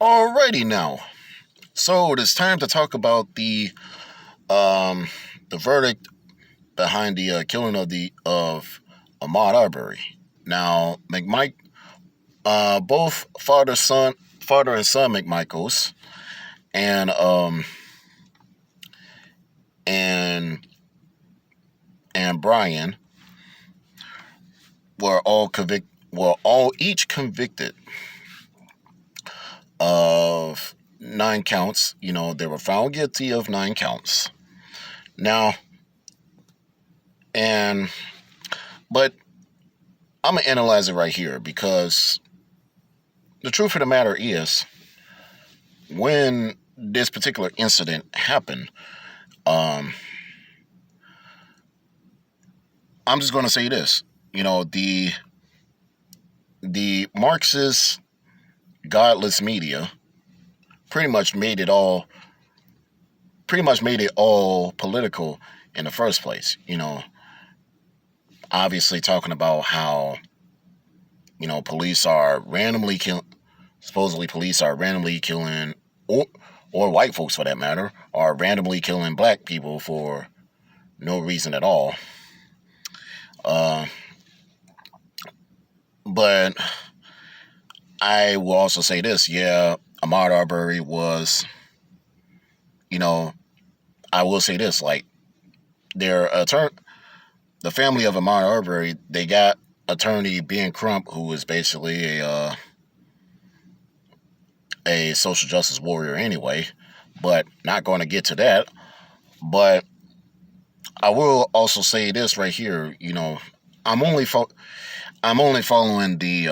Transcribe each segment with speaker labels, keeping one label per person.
Speaker 1: Alrighty now. So it is time to talk about um the verdict behind the killing of Ahmaud Arbery. Now, both father and son McMichaels, and and and Brian were all each convicted of 9 counts. They were found guilty of 9 counts. Now, and but I'm gonna analyze it right here because the truth of the matter is, when this particular incident happened, um, I'm just going to say this. The Marxist godless media pretty much made it all political in the first place. Obviously talking about how police are randomly killing. Supposedly, police are randomly killing, or white folks for that matter, are randomly killing black people for no reason at all. Uh, but I will also say this: yeah, Ahmaud Arbery was, you know, I will say this: like their attorney, the family of Ahmaud Arbery, they got attorney Ben Crump, who is basically a social justice warrior anyway. But not going to get to that. But I will also say this right here. I'm only I'm only following the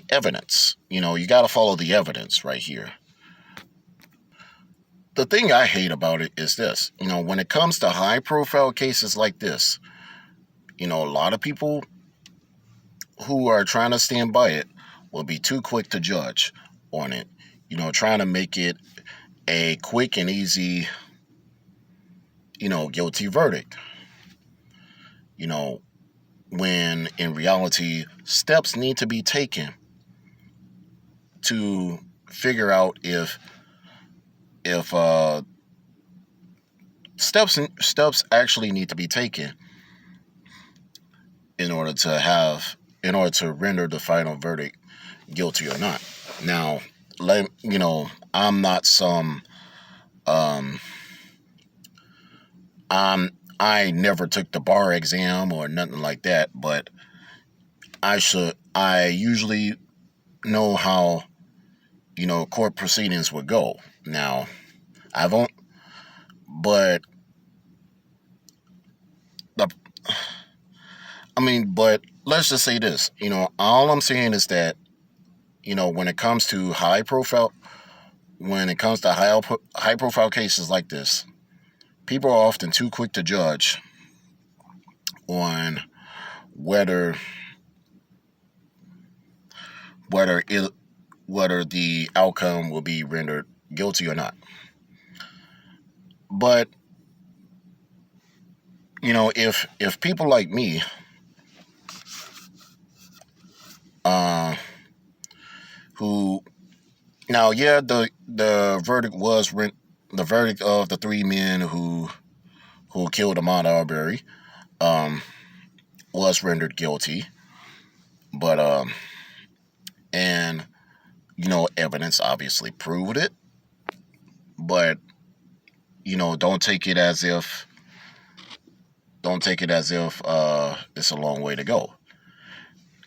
Speaker 1: evidence. You got to follow the evidence right here. The thing I hate about it is this. When it comes to high profile cases like this, a lot of people who are trying to stand by it will be too quick to judge on it. Trying to make it a quick and easy, guilty verdict. You know, when in reality, steps need to be taken to figure out if steps actually need to be taken in order to render the final verdict guilty or not. Now, I'm not some um I never took the bar exam or nothing like that, but I usually know how court proceedings would go. Now, I've on but the but let's just say this. All I'm saying is that when it comes to high profile cases like this, people are often too quick to judge on whether whether it whether the outcome will be rendered guilty or not. But if people like me, uh, who now, yeah, the the verdict of the 3 men who killed Ahmaud Arbery um, was rendered guilty, but and evidence obviously proved it, but don't take it as if it's a long way to go.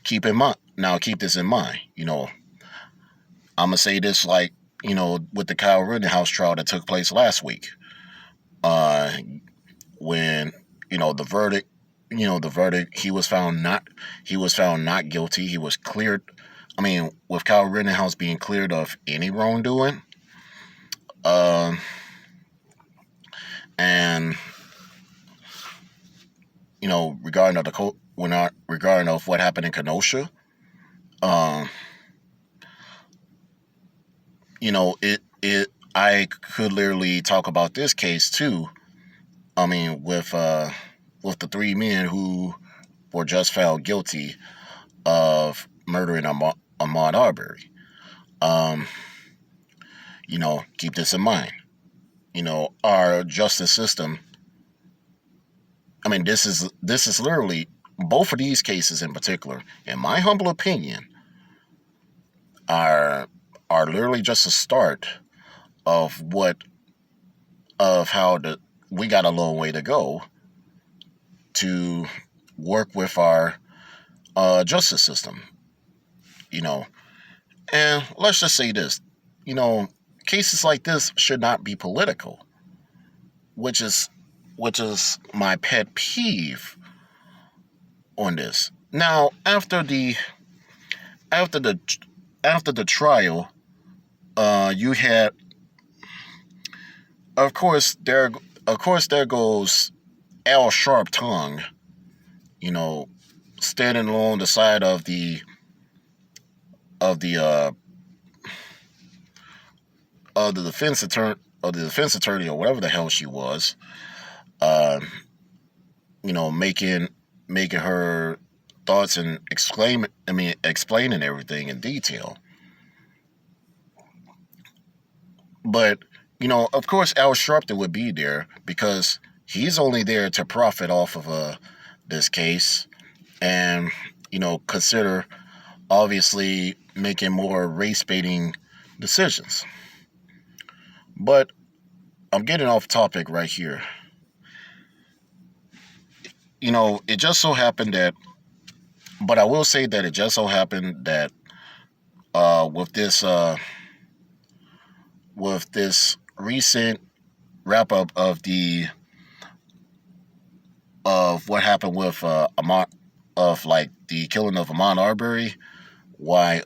Speaker 1: Keep this in mind. I'm gonna say this like with the Kyle Rittenhouse trial that took place last week. Uh, when the verdict, he was found not guilty. He was cleared. With Kyle Rittenhouse being cleared of any wrongdoing, um, and regarding of regarding of what happened in Kenosha, um, it I could literally talk about this case too. With the 3 men who were just found guilty of murdering Ahmaud Arbery. Um, keep this in mind. Our justice system. I mean, this is literally both of these cases in particular, in my humble opinion, are are literally just a start of how we got a long way to go to work with our justice system. You know, and let's just say this. You know, cases like this should not be political, which is my pet peeve on this. Now, after the after the trial, you had, of course there goes Al Sharp Tongue, you know, standing along the side of of the uh, of the defense attorney or whatever the hell she was, uh, making her thoughts and explaining everything in detail. But of course, Al Sharpton would be there because he's only there to profit off of this case and consider obviously making more race baiting decisions. But I'm getting off topic right here. It just so happened that, but I will say that it just so happened that with this recent wrap up of what happened with Ahmaud, of like the killing of Ahmaud Arbery, why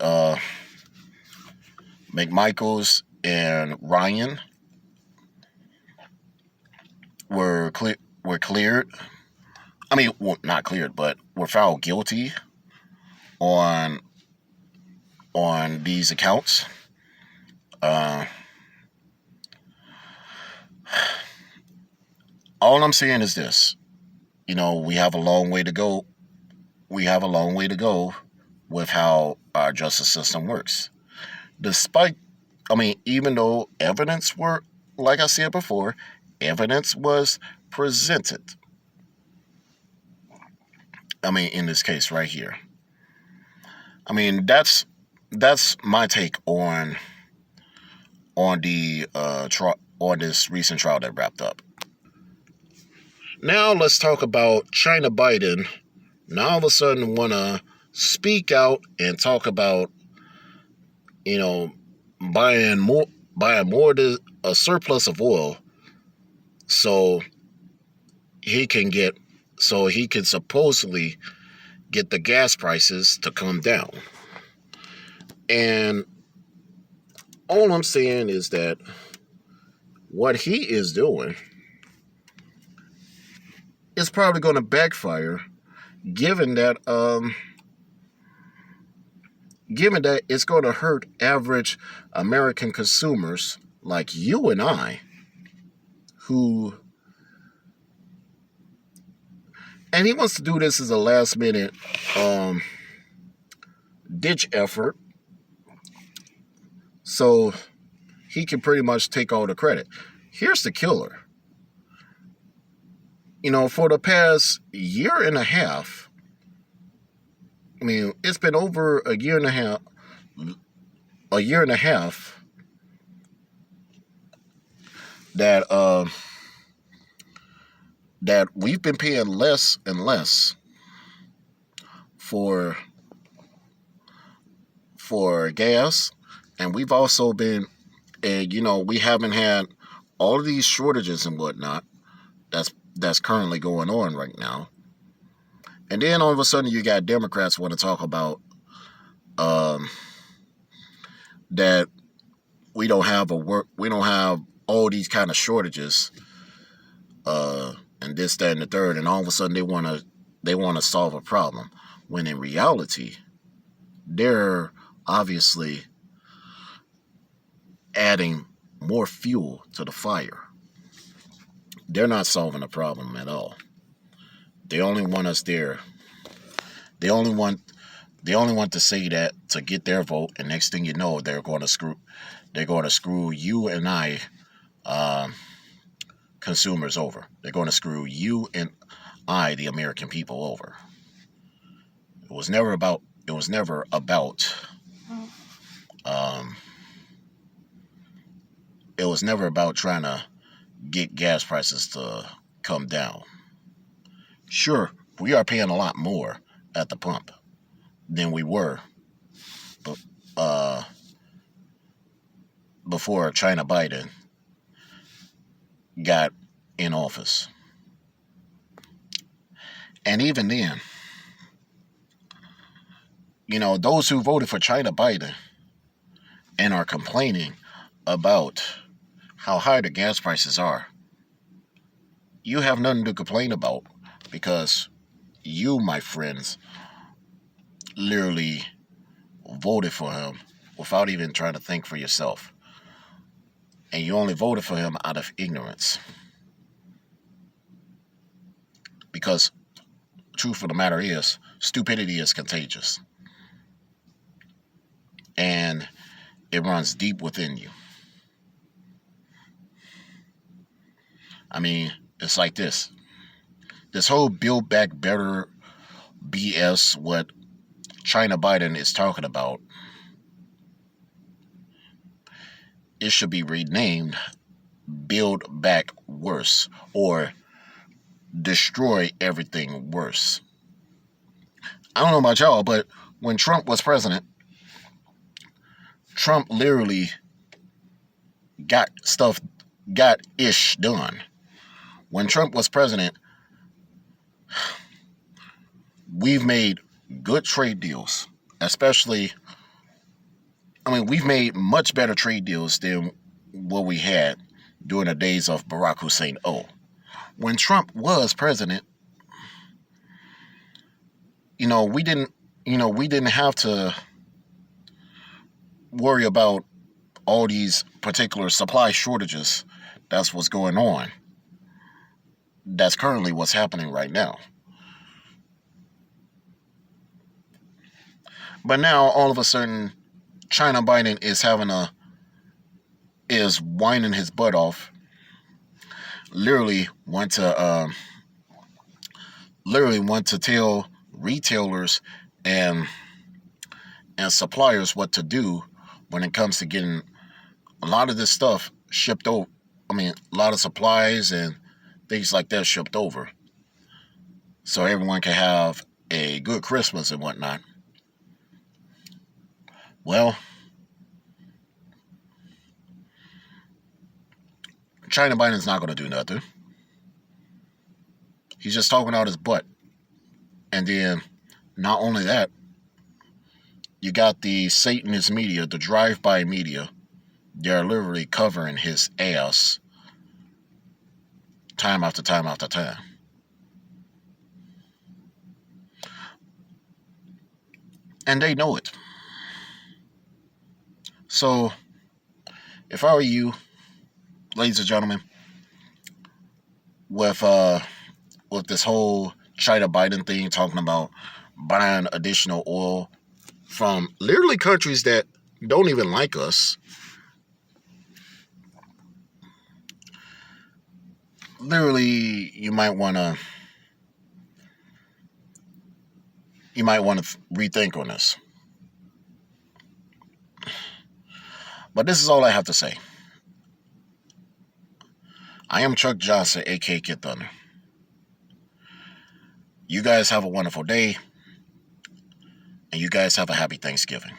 Speaker 1: McMichaels and Ryan were cleared. I mean, well, not cleared, but were found guilty on these accounts. Uh, all I'm saying is this: we have a long way to go. We have a long way to go with how our justice system works. Despite, even though like I said before, evidence was presented. In this case right here. That's my take on the on this recent trial that wrapped up. Now let's talk about China Biden. Now all of a sudden want to speak out and talk about you know buying more a surplus of oil so he can get so he can supposedly get the gas prices to come down. And all I'm saying is that what he is doing is probably going to backfire, given that it's going to hurt average American consumers like you and I, who, and he wants to do this as a last minute ditch effort, so he can pretty much take all the credit. Here's the killer. For the past year and a half, it's been over a year and a half that that we've been paying less and less for gas, and we've also been, we haven't had all of these shortages and whatnot that's currently going on right now. And then all of a sudden you got Democrats want to talk about that we don't have all these kind of shortages, and this, that, and the third, and all of a sudden they want to solve a problem, when in reality they're obviously adding more fuel to the fire. They're not solving the problem at all. They only want us there. They only want They only want to say that to get their vote, and next thing you know, they're going to screw you and I, um, consumers, over. They're going to screw you and I, the American people, over. It was never about. It was never about. Um, it was never about trying to get gas prices to come down. Sure, we are paying a lot more at the pump than we were, uh, before China Biden got in office. And even then, those who voted for China Biden and are complaining about how high the gas prices are, you have nothing to complain about because you, my friends, literally voted for him without even trying to think for yourself. And you only voted for him out of ignorance. Because the truth of the matter is, stupidity is contagious. And it runs deep within you. I mean, it's like this. This whole Build Back Better BS, what China Biden is talking about, it should be renamed Build Back Worse, or Destroy Everything Worse. I don't know about y'all, but when Trump was president, Trump literally got ish done. When Trump was president, we've made good trade deals, especially, we've made much better trade deals than what we had during the days of Barack Hussein O. When Trump was president, we didn't have to worry about all these particular supply shortages. That's what's going on. That's currently what's happening right now. But now, all of a sudden, China Biden is whining his butt off. Literally want to tell retailers and suppliers what to do when it comes to getting a lot of this stuff shipped over. A lot of supplies and things like that shipped over, so everyone can have a good Christmas and whatnot. Well, China Biden's not going to do nothing. He's just talking out his butt. And then, not only that, you got the Satanist media, the drive-by media. They're literally covering his ass time after time after time. And they know it. So, if I were you, ladies and gentlemen, with this whole China Biden thing, talking about buying additional oil from literally countries that don't even like us, literally you might want to rethink on this. But this is all I have to say. I am Chuck Johnson, a.k.a. Kid Thunder. You guys have a wonderful day, and you guys have a happy Thanksgiving.